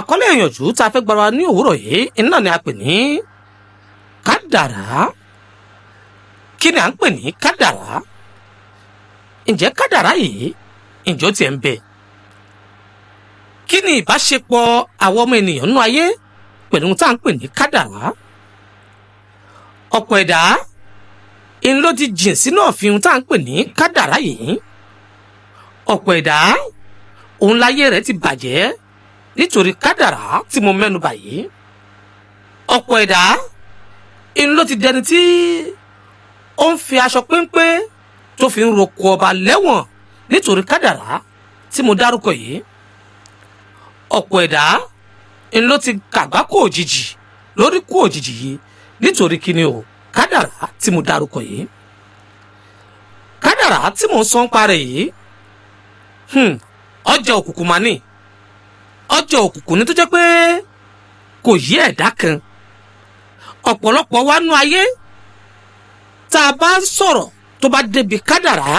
àkọlé ìyànjú tá a fẹ́ gbára ní òwúrọ̀ yìí iná ni a pè ní kádàrá. Kí ni à ń pè ní kádàrá? Ǹjẹ́ kádàrá yìí ǹjẹ́ ó tiẹ̀ ń bẹ? Kí ni ìbáṣepọ̀ àwọn ọmọ ènìyàn nínú ayé pẹ̀lú tá à ń pè ní kádàrá? Ọ̀pọ̀ ẹ̀dá ń ló ti jìn sínú ọ̀fìn tá à ń pè ní kádàrá yìí. Ọ̀pọ̀ ẹ̀dá òun láyé rẹ̀ ti bàjẹ́ nítorí kádàrá tí mo mẹ́nu bà yìí. Ọ̀pọ̀ ẹ̀dá ń ló ti dẹni tí ó ń fi aṣọ péńpé tó fi ń roko ọba lẹ́wọ̀n nítorí kádàrá tí mo dárúkọ yìí. Ọ̀pọ̀ ẹ̀dá ń ló ti kàgbákò òjijì lórí kú òjijì yìí nítorí kíni o kádàrá tí mo dárúkọ yìí. Kádàrá tí mo ń sọ ń parẹ́ yìí ọjọ́ òkùnkùn mà ní. Ọjọ́ òkùnkùn ní tó jẹ́ pé kò yí ẹ̀dá kan. Ọ̀pọ̀lọpọ̀ wa nú ayé tá a bá ń sọ̀rọ̀ tó bá débi kádàrá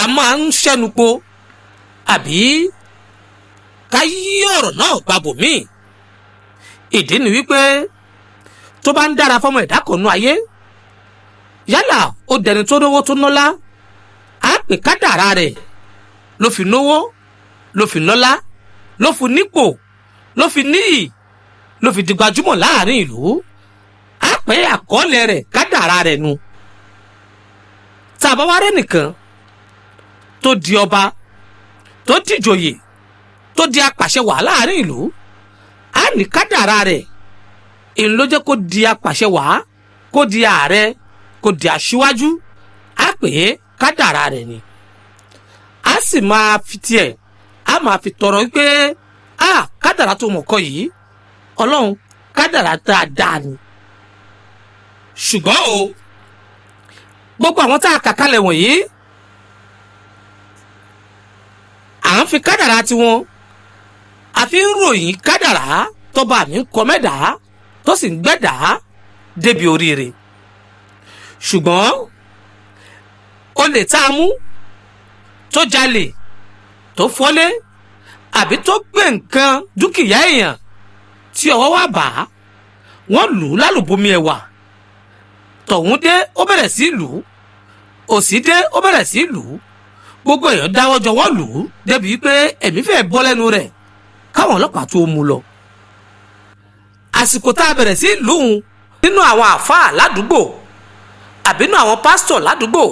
a máa ń ṣẹ́nupo àbí ká yí ọ̀rọ̀ náà gbàbò míì. Ìdí ni wípé tó bá ń dára fọmọ ẹ̀dá kan nú ayé yálà ó dẹni tó lówó tó nọ́lá á pè kádàrá rẹ̀ ló fi náwó ló fi nọ́lá ló fi nípò ló fi níyì ló fi di gbajúmọ̀ láàrin ìlú. Á pè àkọọ́lẹ̀ rẹ̀ kádàrá rẹ̀ nu. Tá a bá wá rẹ́ nìkan tó di ọba tó dìjòyè tó di apàṣẹ wàá láàrin ìlú á ní kádàrá rẹ̀ èyí ló jẹ́ kó di apàṣẹ wàá kó di ààrẹ kó di aṣíwájú. Á pè é kádàrá rẹ̀ ni. Á sì máa fi tiẹ̀ á máa fi tọrọ wípé kádàrá tó mọ̀ kọ́ yìí ọlọ́run kádàrá dáadáa ni. Ṣùgbọ́n o gbogbo àwọn tá a kà kalẹ̀ wọ̀nyí à ń fi kádàrá tiwọn àfi ń ròyìn kádàrá tọ́ba mi ń kọ mẹ́dà tó sì ń gbẹ́dà débi oríire. Ṣùgbọ́n olè tá a mú tó jalè tó fọ́lé àbí tó gbé nǹkan dúkìá èèyàn tí ọwọ́ wá bá wọ́n lù ú lálùbọ́mi ẹ̀wà. Tọ̀hún dé ó bẹ̀rẹ̀ sí lù ú, òsì dé ó bẹ̀rẹ̀ sí lù ú, gbogbo èèyàn dáwọ́ jọwọ́ lù ú débi pé ẹ̀mí fẹ́ bọ́ lẹ́nu rẹ̀ káwọn ọlọ́pàá tó mú lọ. Àsìkò tá a bẹ̀rẹ̀ sí lù ú nínú àwọn àfáà ládùúgbò àbínú àwọn pásítọ̀ ládùúgbò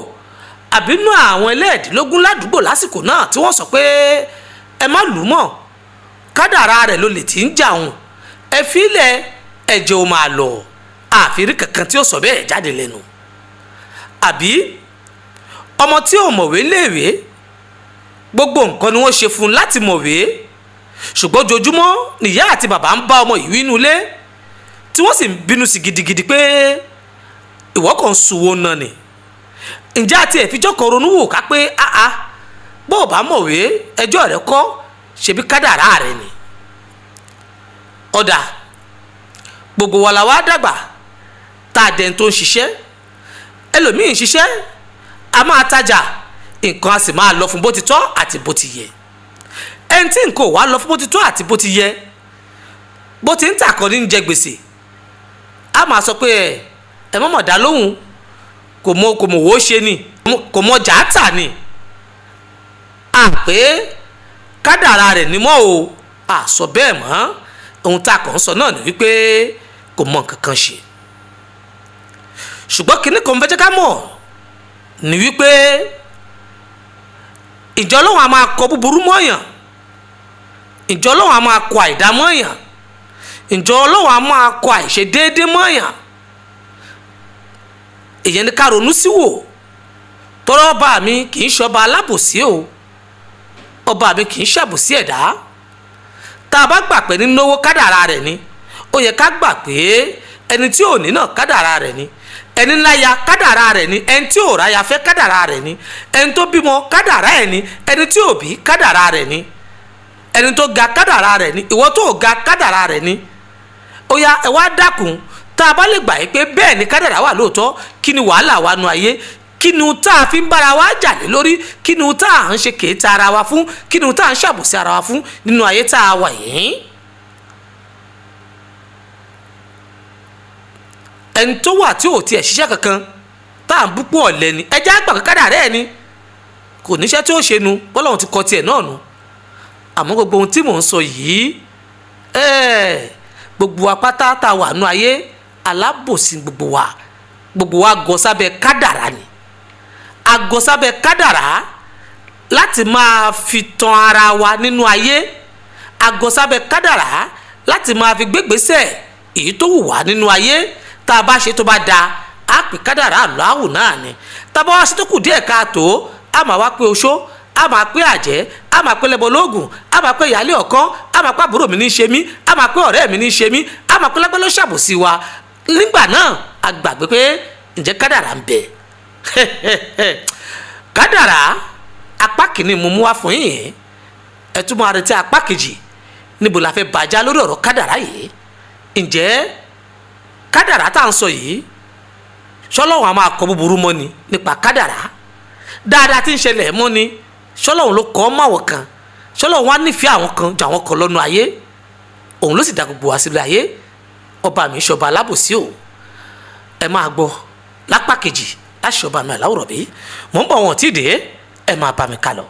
àbínú àwọn ẹlẹ́ẹ̀dínlógún ládùúgbò lásìkò náà tí wọ́n sọ pé ẹ má lù ú mọ́ kádàrá rẹ̀ ló lè tí ń jà òun ẹ fílẹ̀ ẹ̀jẹ̀ ò máa lọ. Àfírí kankan tí ó sọ bẹ́ẹ̀ jáde lẹ́nu. Àbí ọmọ tí ò mọ̀wé léèwé gbogbo nǹkan ni wọ́n ṣe fún un láti mọ̀wé ṣùgbọ́n ojoojúmọ́ nìyá àti bàbá ń bá ọmọ yìí wínú ilé tí wọ́n sì ń bínú sí gidigidi pé ìwọ kàn ń sunwó náà ni. Ǹjẹ́ àti ẹ̀fíjọ́ kan ronú wò ká pé bó o bá mọ̀wé ẹjọ́ rẹ kọ́ ṣebí kádàrá rẹ ni. Ọ̀dà gbogbo wa la wá dàgbà tá a dẹni tó ń ṣiṣẹ́ ẹlòmíì ń ṣiṣẹ́ a máa tajà nǹkan a sì máa lọ fún bó ti tọ́ àti bó ti yẹ. Ẹni tí nǹkan ò wá lọ fún bó ti tọ́ àti bó ti yẹ bó ti ń tà kọ́ ní ń jẹ gbèsè a máa sọ pé ẹ mọ̀mọ̀ dá lóhùn kò mọ̀ wó ṣe ni kò mọ̀ jàátà ni. À pé kádàrá rẹ̀ ni mọ́ o à sọ bẹ́ẹ̀ mọ́ ohun tá a kàn ń sọ náà ni wípé kò mọ̀ nǹkan kan ṣe. Ṣùgbọ́n kinní kan fẹ́ jẹ́ ká mọ̀ ni wípé ìjọ Ọlọ́run a máa kọ búburú mọ́yàn, ìjọ Ọlọ́run a máa kọ àìdá mọ́yàn, ìjọ Ọlọ́run a máa kọ àìṣe déédé mọ́yàn. Èyí ni ká ronú sí wò tọrọ ọba mi kì í ṣọba alábòsí o, ọba mi kì í ṣàbòsí ẹ̀dá. Tá a bá gbà pé nínú owó kádàrá rẹ̀ ni ó yẹ ká gbà pé ẹni tí ò ní náà kádàrá rẹ̀ ni, ẹni láya kádàrá rẹ̀ ni, ẹni tí ò ráya fẹ́ kádàrá rẹ̀ ni, ẹni tó bímọ kádàrá ẹ̀ ni, ẹni tí ò bí kádàrá rẹ̀ ni, ẹni tó ga kádàrá rẹ̀ ni, ìwọ tó ga kádàrá rẹ̀ ni. Ó yá ẹ wá dákun tá a bá lè gbà yí pé bẹ́ẹ̀ ni kádàrá wà lóòótọ́ kí ni wàhálà wa nu ayé kí ni tá a fi ń bára wa jà lé lórí, kí ni tá a ń ṣe kèéta ara wa fún, kí ni tá a ń ṣàbòsí ara wa fún nínú ayé tá a wà yìí. ẹni tó wà tí ò tiẹ̀ ṣiṣẹ́ kankan tá à ń bú pọ̀ lẹ́ni ẹjẹ́ àgbà kádàrá ẹ̀ ni kò níṣẹ́ tí ó ṣe nu bọ́lọ́run ti kọ tiẹ̀ náà nu. àmọ́ gbogbo ohun tí mò ń sọ yìí gbogbo apáta tá a wà nú ayé alábòsí gbogbo wa gọ sábẹ́ kádàrá ni a gọ sábẹ́ kádàrá láti máa fi tan ara wa nínú ayé, a gọ sábẹ́ kádàrá láti máa fi gbégbésẹ̀ èyí tó wù wá nínú ayé. tá a bá ṣe tó bá da á pè kádàrá àláwù náà ni, tá a bá wá ṣe tó kù díẹ̀ káàtó á máa wá pé oṣó, á máa pé àjẹ́, á máa pé lẹ́bọ lóògùn, á máa pé ìyálé ọ̀kan, á máa pé àbúrò mi ní í ṣe mí, á máa pé ọ̀rẹ́ mi ní í ṣe mí, á máa pé lágbẹ́ ló ṣàbòsí wa. nígbà náà a gbàgbé pé ǹjẹ́ kádàrá ń bẹ. kádàrá apá kìíní mo mú wá fún yín, ẹ tún máa retí apá kejì níbo la fẹ́ bàjá lórí ọ̀rọ̀ kádàrá yìí. ǹjẹ́ kádàrá tá à ń sọ yìí ṣọlọ́run a máa kọ búburú mọ́ ni nípa kádàrá, dáadáa tí ń ṣẹlẹ̀ mọ́ ni ṣọlọ́run ló kọ́ mọ́ àwọn kan, ṣọlọ́run wá nífẹ̀ẹ́ àwọn kan ju àwọn kan lọ́nu ayé, òun ló sì dá gbogbo wa sílẹ̀ ayé. ọba mi ṣọba alábòsí o. ẹ máa gbọ́ lápá kejì láṣẹ ọba mi àláwùrọ̀ bí mò ń bọ̀ wọn ò tí ì dé, ẹ máa bá mi kálọ.